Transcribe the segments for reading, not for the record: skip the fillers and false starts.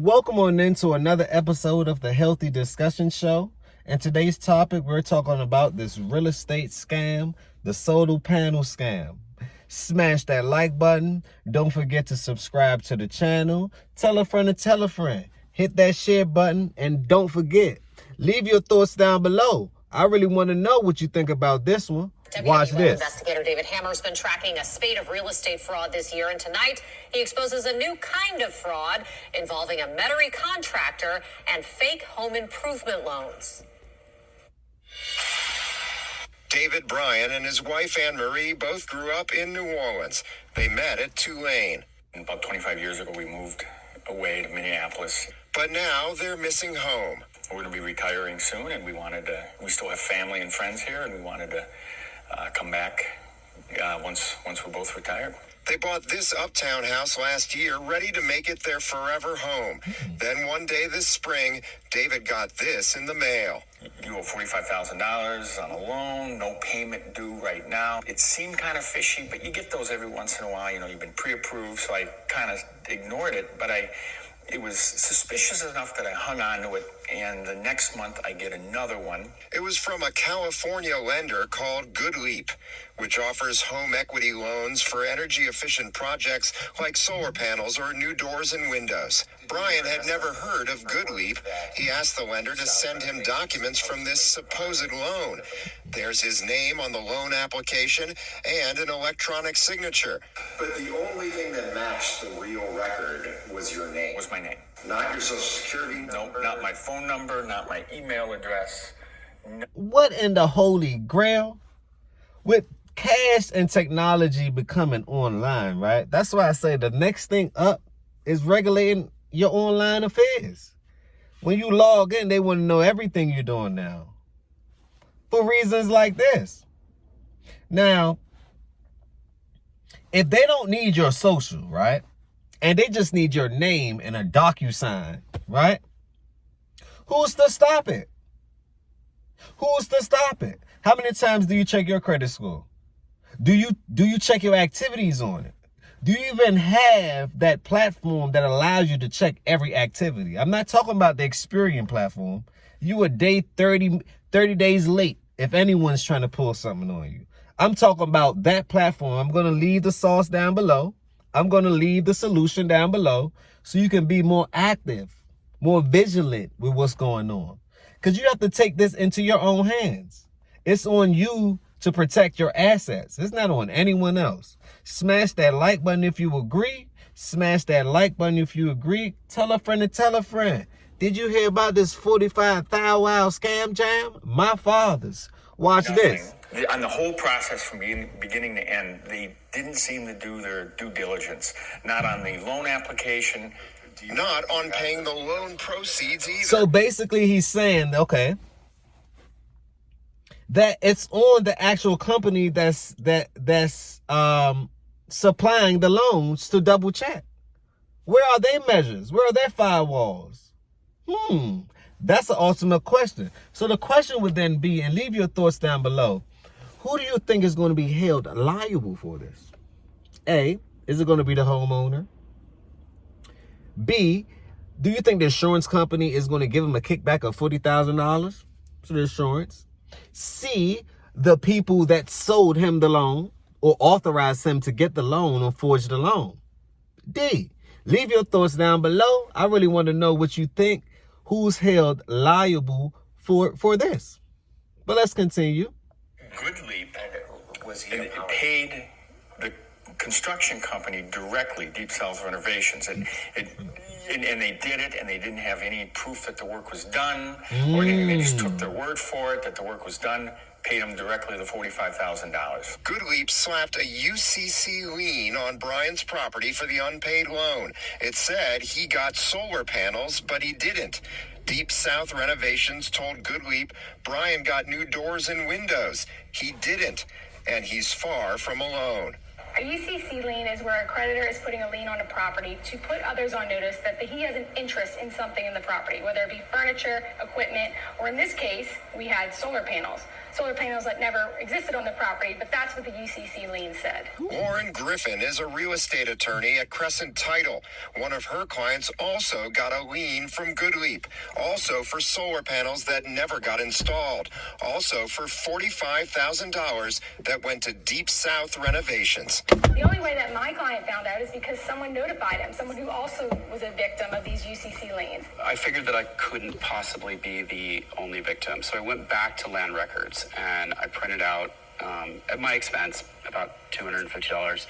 Welcome on into another episode of the Healthy Discussion Show. And today's topic, we're talking about this real estate scam, the solar panel scam. Smash that like button. Don't forget to subscribe to the channel. Tell a friend to tell a friend. Hit that share button. And don't forget, leave your thoughts down below. I really want to know what you think about this one. Watch this. Investigator David Hammer's been tracking a spate of real estate fraud this year, and tonight he exposes a new kind of fraud involving a Metairie contractor and fake home improvement loans. David Bryan and his wife Anne-Marie both grew up in New Orleans. They met at Tulane. About 25 years ago, we moved away to Minneapolis. But now they're missing home. We're going to be retiring soon, and we still have family and friends here, and we wanted to come back once we're both retired. They bought this uptown house last year, ready to make it their forever home. Then one day this spring, David got this in the mail. You owe $45,000 on a loan, no payment due right now. It seemed kind of fishy, but you get those every once in a while. You've been pre-approved, so I kind of ignored it, but it was suspicious enough that I hung on to it, and the next month I get another one. It was from a California lender called Good Leap, which offers home equity loans for energy-efficient projects like solar panels or new doors and windows. Brian had never heard of Good Leap. He asked the lender to send him documents from this supposed loan. There's his name on the loan application and an electronic signature. But the only thing that matched the real record was your name. Was my name. Not your social security number. Nope, not my phone number, not my email address. No. What in the holy grail? With cash and technology becoming online, right? That's why I say the next thing up is regulating your online affairs. When you log in, they want to know everything you're doing now. For reasons like this. Now, if they don't need your social, right? And they just need your name and a DocuSign, right? Who's to stop it? Who's to stop it? How many times do you check your credit score? Do you check your activities on it? Do you even have that platform that allows you to check every activity? I'm not talking about the Experian platform. You a day 30 days late if anyone's trying to pull something on you. I'm talking about that platform. I'm going to leave the sauce down below. I'm going to leave the solution down below so you can be more active, more vigilant with what's going on. Because you have to take this into your own hands. It's on you to protect your assets. It's not on anyone else. Smash that like button if you agree. Smash that like button if you agree. Tell a friend to tell a friend. Did you hear about this 45,000 scam jam? My father's. Watch this. On the whole process from beginning to end, they didn't seem to do their due diligence. Not on the loan application. Not on paying the loan proceeds either. So basically he's saying, okay, that it's on the actual company that's supplying the loans to double check. Where are their measures? Where are their firewalls? That's the ultimate question. So the question would then be, and leave your thoughts down below, who do you think is going to be held liable for this? A, is it going to be the homeowner? B, do you think the insurance company is going to give him a kickback of $40,000 to the insurance? C, the people that sold him the loan or authorized him to get the loan or forge the loan? D, leave your thoughts down below. I really want to know what you think. Who's held liable for this? But let's continue. Good Leap paid the construction company directly, Deep South Renovations, and they did it, and they didn't have any proof that the work was done, or anything. They just took their word for it that the work was done, paid them directly the $45,000. Good Leap slapped a UCC lien on Brian's property for the unpaid loan. It said he got solar panels, but he didn't. Deep South Renovations told Good Leap Brian got new doors and windows. He didn't, and he's far from alone. A UCC lien is where a creditor is putting a lien on a property to put others on notice that he has an interest in something in the property, whether it be furniture, equipment, or in this case, we had solar panels. Solar panels that never existed on the property, but that's what the UCC lien said. Lauren Griffin is a real estate attorney at Crescent Title. One of her clients also got a lien from Goodleap, also for solar panels that never got installed, also for $45,000 that went to Deep South Renovations. The only way that my client found out is because someone notified him, someone who also was a victim of these UCC liens. I figured that I couldn't possibly be the only victim, so I went back to land records and I printed out, at my expense, about $250,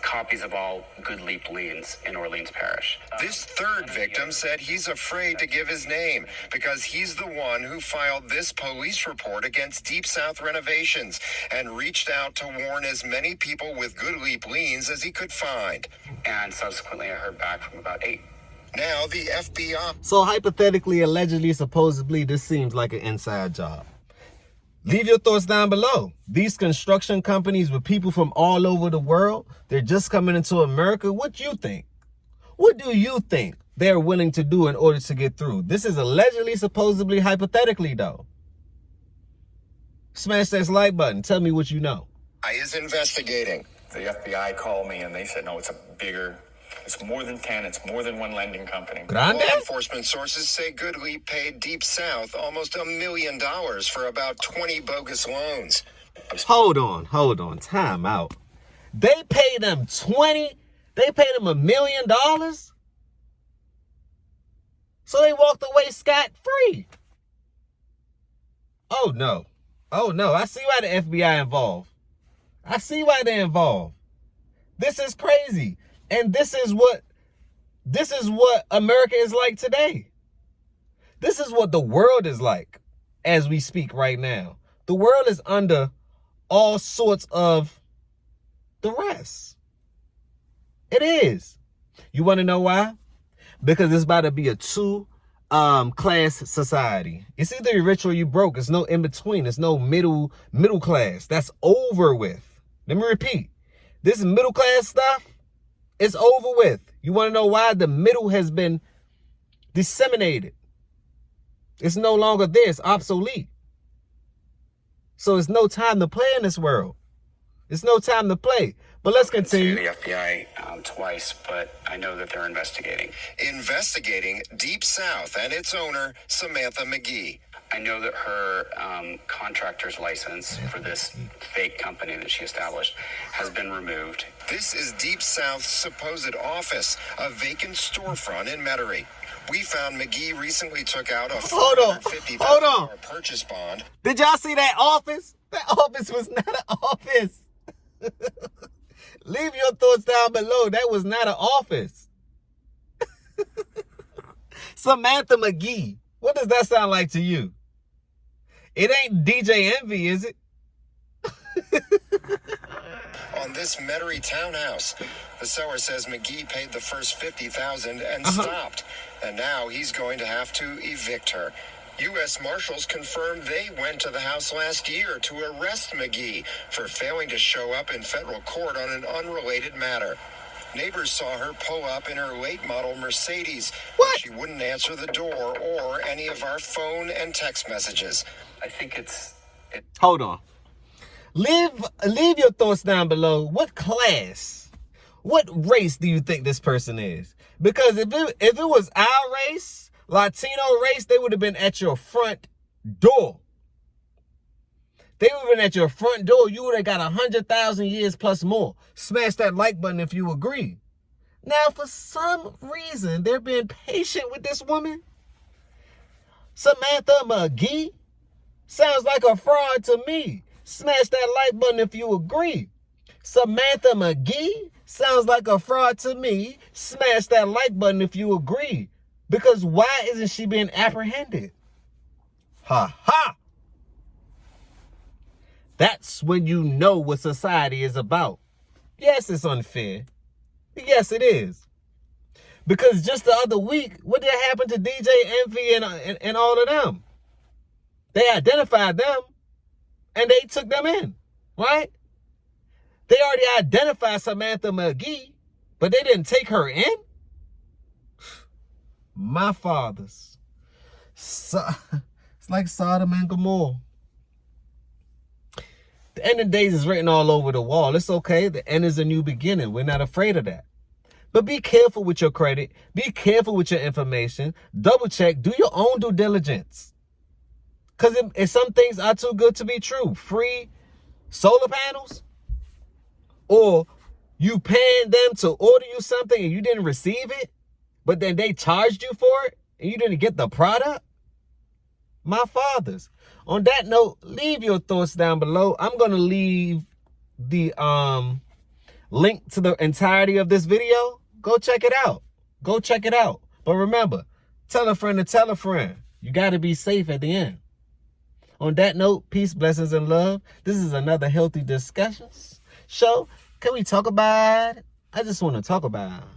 copies of all Goodleap liens in Orleans Parish. This third victim said he's afraid to give his name because he's the one who filed this police report against Deep South Renovations and reached out to warn as many people with Goodleap liens as he could find. And subsequently I heard back from about 8. Now the FBI. So hypothetically, allegedly, supposedly, this seems like an inside job. Leave your thoughts down below. These construction companies with people from all over the world, they're just coming into America. What do you think? What do you think they're willing to do in order to get through? This is allegedly, supposedly, hypothetically, though. Smash that like button. Tell me what you know. Is investigating. The FBI called me and they said, no, it's more than 10. It's more than one lending company. Grande? Law enforcement sources say Goodleap paid Deep South almost $1 million for about 20 bogus loans. Hold on. Time out. They paid them 20? They paid them $1 million? So they walked away scot-free. Oh no. I see why the FBI involved. I see why they're involved. This is crazy. And this is what America is like today. This is what the world is like as we speak right now. The world is under all sorts of duress. It is. You want to know why? Because it's about to be a two-class society. It's either you're rich or you broke. It's no in between. It's no middle class. That's over with. Let me repeat. This middle class stuff, it's over with. You want to know why? The middle has been disseminated. It's no longer there. It's obsolete. So it's no time to play in this world. It's no time to play. But let's continue. The FBI twice, but I know that they're investigating. Investigating Deep South and its owner, Samantha McGee. I know that her contractor's license for this fake company that she established has been removed. This is Deep South's supposed office, a vacant storefront in Metairie. We found McGee recently took out a $450,000 purchase bond. Did y'all see that office? That office was not an office. Leave your thoughts down below. That was not an office. Samantha McGee. What does that sound like to you? It ain't DJ Envy, is it? On this Metairie townhouse, the seller says McGee paid the first $50,000 and stopped. And now he's going to have to evict her. U.S. Marshals confirmed they went to the house last year to arrest McGee for failing to show up in federal court on an unrelated matter. Neighbors saw her pull up in her late model Mercedes. What? She wouldn't answer the door or any of our phone and text messages. I think it's Hold on. Leave your thoughts down below. What class, what race do you think this person is? Because if it was our race, Latino race, they would have been at your front door. They would have been at your front door. You would have got 100,000 years plus more. Smash that like button if you agree. Now, for some reason, they're being patient with this woman. Samantha McGee sounds like a fraud to me. Smash that like button if you agree. Samantha McGee sounds like a fraud to me. Smash that like button if you agree. Because why isn't she being apprehended? Ha ha! That's when you know what society is about. Yes, it's unfair. Yes, it is. Because just the other week, what did happen to DJ Envy and all of them? They identified them and they took them in, right? They already identified Samantha McGee, but they didn't take her in? My fathers. So, it's like Sodom and Gomorrah. The end of days is written all over the wall. It's okay. The end is a new beginning. We're not afraid of that. But be careful with your credit. Be careful with your information. Double check. Do your own due diligence. Because if some things are too good to be true. Free solar panels? Or you paying them to order you something and you didn't receive it? But then they charged you for it and you didn't get the product? My fathers. On that note, leave your thoughts down below. I'm going to leave the link to the entirety of this video. Go check it out. Go check it out. But remember, tell a friend to tell a friend. You got to be safe at the end. On that note, peace, blessings, and love. This is another Healthy Discussions show. Can we talk about it? I just want to talk about it.